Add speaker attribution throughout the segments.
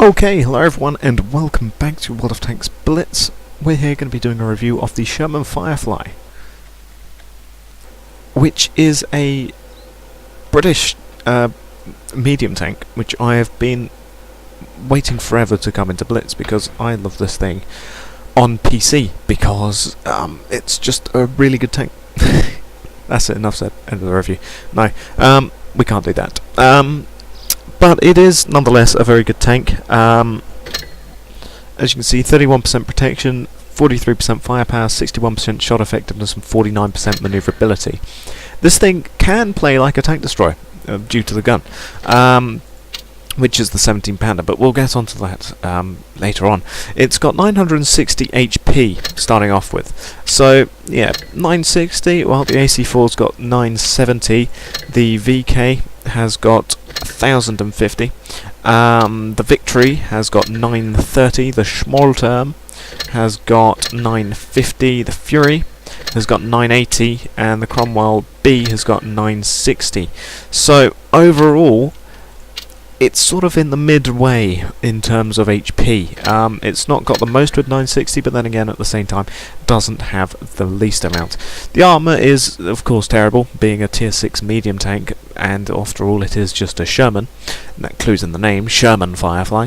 Speaker 1: Okay, hello everyone and welcome back to World of Tanks Blitz. We're here going to be doing a review of the Sherman Firefly, which is a British medium tank, which I have been waiting forever to come into Blitz because I love this thing on PC because it's just a really good tank. That's it, enough said, end of the review. No, we can't do that. But it is nonetheless a very good tank. As you can see, 31% protection, 43% firepower, 61% shot effectiveness, and 49% maneuverability. This thing can play like a tank destroyer due to the gun, which is the 17 pounder, but we'll get onto that later on. It's got 960 HP starting off with. So, yeah, 960, well, the AC4's got 970, the VK has got 1050, the Victory has got 930, the Schmolterm has got 950, the Fury has got 980, and the Cromwell B has got 960. So overall, it's sort of in the midway in terms of HP. It's not got the most with 960, but then again, at the same time, doesn't have the least amount. The armour is, of course, terrible, being a tier 6 medium tank, and after all, it is just a Sherman. And that clues in the name, Sherman Firefly,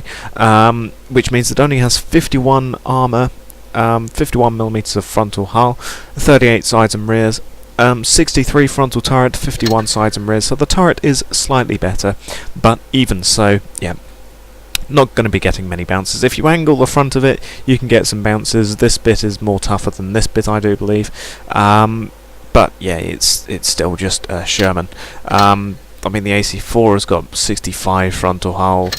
Speaker 1: which means it only has 51 armour, 51mm of frontal hull, 38 sides and rears, 63 frontal turret, 51 sides and rears, so the turret is slightly better, but even so, yeah, not going to be getting many bounces. If you angle the front of it, you can get some bounces. This bit is more tougher than this bit, I do believe, but yeah, it's still just a Sherman. I mean, the AC4 has got 65 frontal hull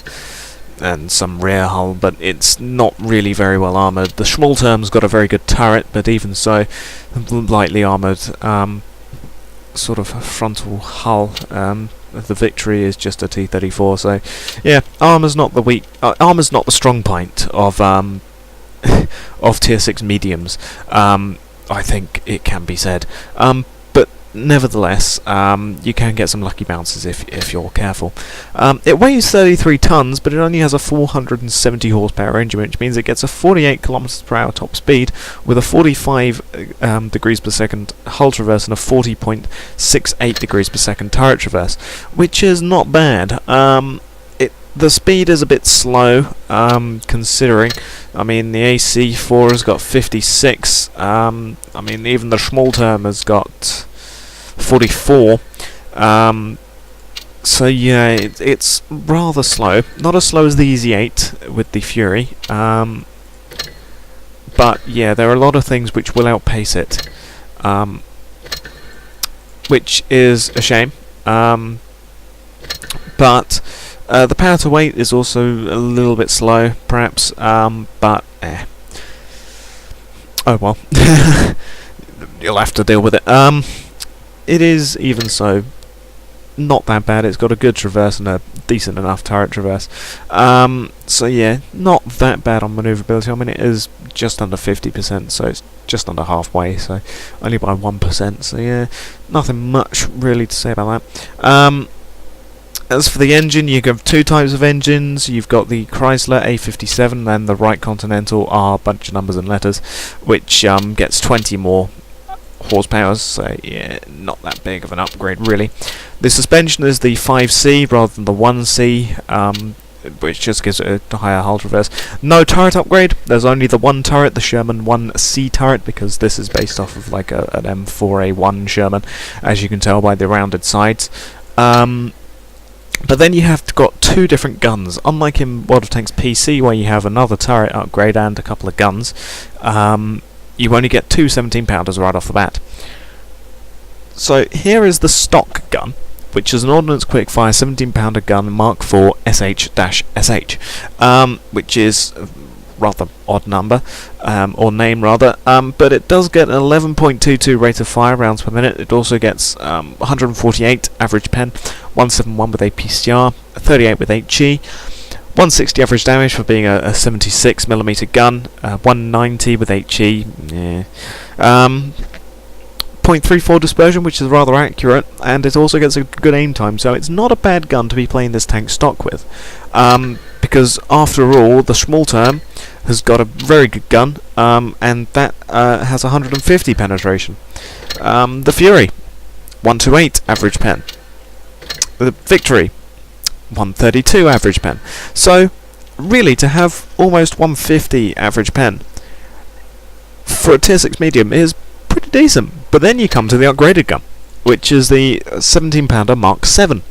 Speaker 1: and some rear hull, but it's not really very well armoured. The Schmolterm's got a very good turret, but even so, lightly armoured sort of frontal hull. The Victory is just a T-34, so yeah, armour's not the weak, armour's not the strong point of of tier 6 mediums. I think it can be said. But nevertheless, you can get some lucky bounces if you're careful. It weighs 33 tons, but it only has a 470 horsepower engine, which means it gets a 48 kilometers per hour top speed with a 45 degrees per second hull traverse and a 40.68 degrees per second turret traverse, which is not bad. The speed is a bit slow, considering, I mean, the AC4 has got 56, I mean, even the Schmolterm has got 44, so yeah, it's rather slow. Not as slow as the EZ8 with the Fury, but yeah, there are a lot of things which will outpace it, which is a shame, but the power to weight is also a little bit slow, perhaps, but oh well, you'll have to deal with it. It is, even so, not that bad. It's got a good traverse and a decent enough turret traverse. So yeah, not that bad on maneuverability. I mean, it is just under 50%, so it's just under halfway, so only by 1%. So yeah, nothing much really to say about that. As for the engine, you have two types of engines. You've got the Chrysler A57 and the Wright Continental R, bunch of numbers and letters, which gets 20 more horsepower, so yeah, not that big of an upgrade really. The suspension is the 5C rather than the 1C, which just gives it a higher hull traverse. No turret upgrade, there's only the one turret, the Sherman 1C turret, because this is based off of like an M4A1 Sherman, as you can tell by the rounded sides. But then you have got two different guns, unlike in World of Tanks PC where you have another turret upgrade and a couple of guns. You only get two 17 pounders right off the bat. So here is the stock gun, which is an Ordnance Quickfire 17 pounder gun Mark IV SH-SH, which is a rather odd number, or name rather, but it does get an 11.22 rate of fire rounds per minute. It also gets 148 average pen, 171 with APCR, 38 with HE, 160 average damage for being a 76mm gun, 190 with HE, yeah. .34 dispersion, which is rather accurate, and it also gets a good aim time, so it's not a bad gun to be playing this tank stock with. Because after all, the Schmalterm has got a very good gun, and that has 150 penetration. The Fury, 128 average pen. The Victory, 132 average pen. So, really, to have almost 150 average pen for a tier 6 medium is pretty decent. But then you come to the upgraded gun, which is the 17 pounder Mark 7,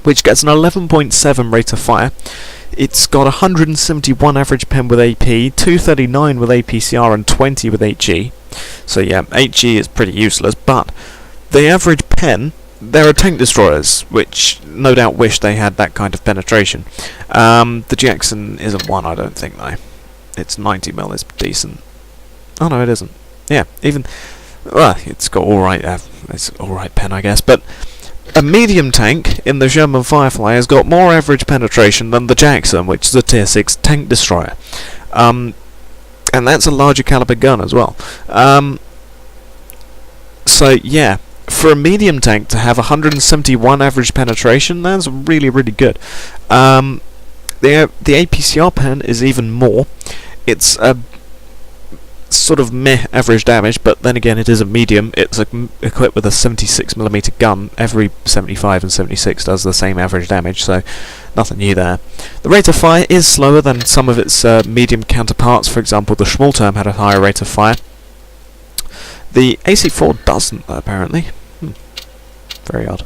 Speaker 1: which gets an 11.7 rate of fire. It's got 171 average pen with AP, 239 with APCR, and 20 with HE. So yeah, HE is pretty useless, but the average pen, there are tank destroyers, which no doubt wish they had that kind of penetration. The Jackson isn't one, I don't think, though. Its 90mm is decent. Oh no, it isn't. Yeah, even... well, it's got it's alright pen, I guess, but a medium tank in the Sherman Firefly has got more average penetration than the Jackson, which is a tier 6 tank destroyer. And that's a larger caliber gun as well. So yeah, for a medium tank to have 171 average penetration, that's really, really good. The APCR pen is even more. It's a sort of meh average damage, but then again it is a medium. It's equipped with a 76mm gun. Every 75 and 76 does the same average damage, so nothing new there. The rate of fire is slower than some of its medium counterparts. For example, the Schmalterm had a higher rate of fire. The AC4 doesn't, apparently. Very odd.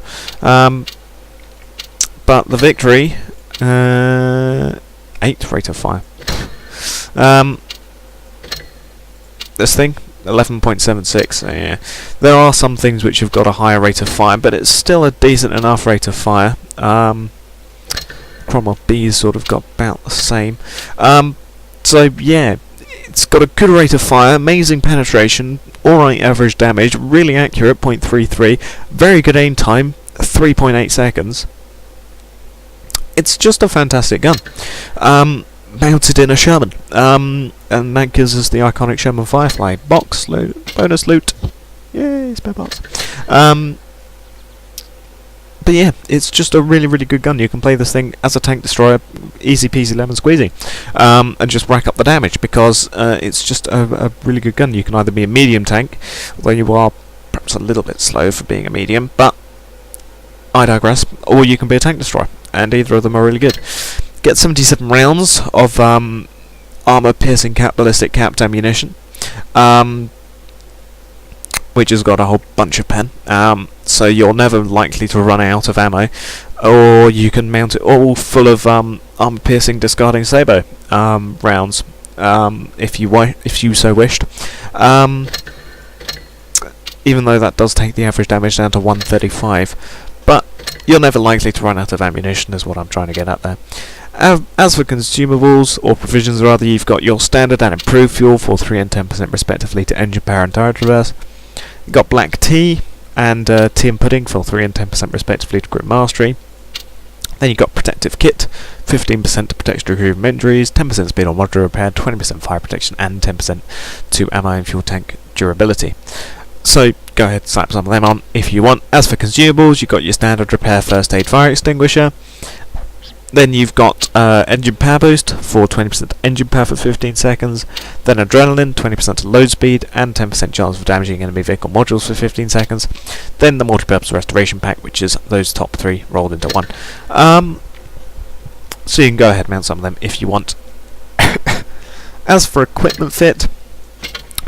Speaker 1: But the Victory, 8 rate of fire. This thing, 11.76. Yeah. There are some things which have got a higher rate of fire, but it's still a decent enough rate of fire. Cromwell B's sort of got about the same. So yeah, it's got a good rate of fire, amazing penetration, alright average damage, really accurate, 0.33, very good aim time, 3.8 seconds. It's just a fantastic gun. Mounted in a Sherman, and that gives us the iconic Sherman Firefly. Box loot, bonus loot, yay, spare parts. But yeah, it's just a really, really good gun. You can play this thing as a tank destroyer, easy peasy lemon squeezy, and just rack up the damage, because it's just a really good gun. You can either be a medium tank, although you are perhaps a little bit slow for being a medium, but I digress, or you can be a tank destroyer, and either of them are really good. Get 77 rounds of armor-piercing ballistic capped ammunition, which has got a whole bunch of pen, so you're never likely to run out of ammo, or you can mount it all full of armor-piercing discarding sabot rounds, if you so wished. Even though that does take the average damage down to 135, but you're never likely to run out of ammunition, is what I'm trying to get at there. As for consumables, or provisions rather, you've got your standard and improved fuel for 3 and 10% respectively to engine power and tire traverse. You've got black tea and tea and pudding for 3 and 10% respectively to grip mastery. Then you've got protective kit, 15% to protect your crew from injuries, 10% speed on module repair, 20% fire protection, and 10% to ammo and fuel tank durability. So go ahead, slap some of them on if you want. As for consumables, you've got your standard repair first aid fire extinguisher. Then you've got engine power boost for 20% engine power for 15 seconds. Then adrenaline, 20% to load speed, and 10% chance of damaging enemy vehicle modules for 15 seconds. Then the multi-purpose restoration pack, which is those top 3 rolled into one. So you can go ahead and mount some of them if you want. As for equipment fit,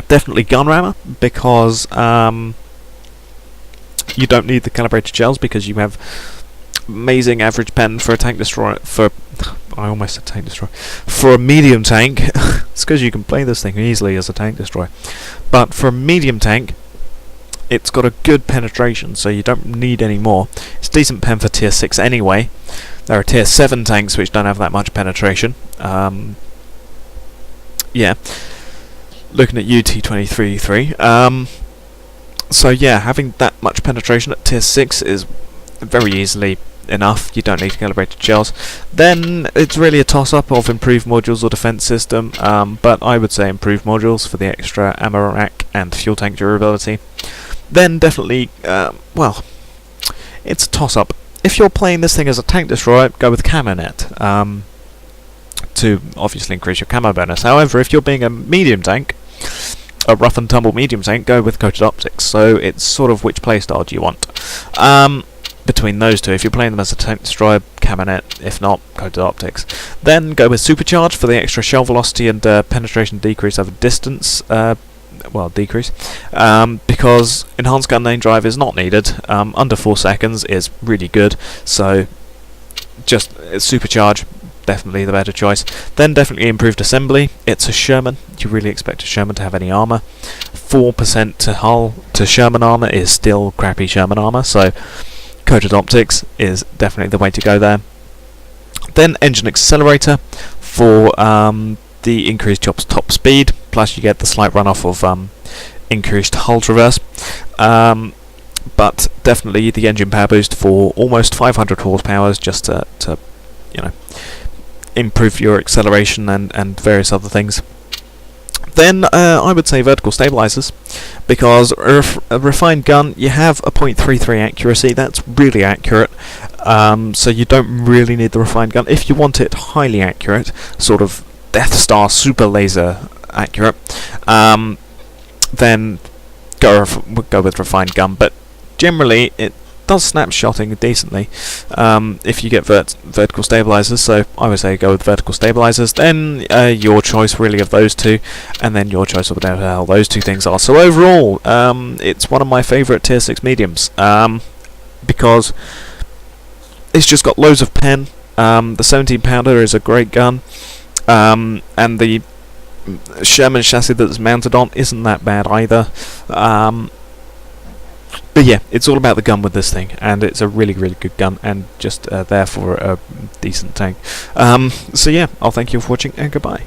Speaker 1: definitely gun rammer, because you don't need the calibrated shells, because you have amazing average pen for a tank destroyer. I almost said tank destroyer. For a medium tank, it's because you can play this thing easily as a tank destroyer. But for a medium tank, it's got a good penetration, so you don't need any more. It's decent pen for tier 6 anyway. There are tier 7 tanks which don't have that much penetration. Yeah. Looking at UT-23-3. So yeah, having that much penetration at tier 6 is very easily enough. You don't need calibrated shells. Then it's really a toss-up of improved modules or defense system, but I would say improved modules for the extra ammo rack and fuel tank durability. then definitely, well, it's a toss-up. If you're playing this thing as a tank destroyer, go with Camo Net, to obviously increase your camo bonus. However, if you're being a medium tank, a rough and tumble medium tank, go with Coated Optics. So it's sort of which playstyle do you want. Between those two, if you're playing them as a tank destroyer, Camo Net; if not, Coated Optics. Then go with Supercharge for the extra shell velocity and penetration decrease over distance. Decrease, because Enhanced Gun Aim Drive is not needed. Under 4 seconds is really good, so just Supercharge, definitely the better choice. Then definitely Improved Assembly. It's a Sherman. Do you really expect a Sherman to have any armour? 4% to hull to Sherman armour is still crappy Sherman armour, so Coated Optics is definitely the way to go there. Then Engine Accelerator for the increased top speed, plus you get the slight runoff of increased hull traverse. But definitely the engine power boost for almost 500 horsepower, just to improve your acceleration and various other things. Then I would say vertical stabilizers, because a refined gun, you have a .33 accuracy. That's really accurate, so you don't really need the refined gun. If you want it highly accurate, sort of Death Star super laser accurate, then go with refined gun. But generally, it does snapshotting decently if you get vertical stabilizers. So I would say go with vertical stabilizers. Then your choice really of those two, and then your choice of whatever the hell those two things are. So overall, it's one of my favourite tier 6 mediums, because it's just got loads of pen. The 17 pounder is a great gun. And the Sherman chassis that's mounted on isn't that bad either. But yeah, it's all about the gun with this thing, and it's a really, really good gun, and just therefore a decent tank. So yeah, I'll thank you for watching, and goodbye.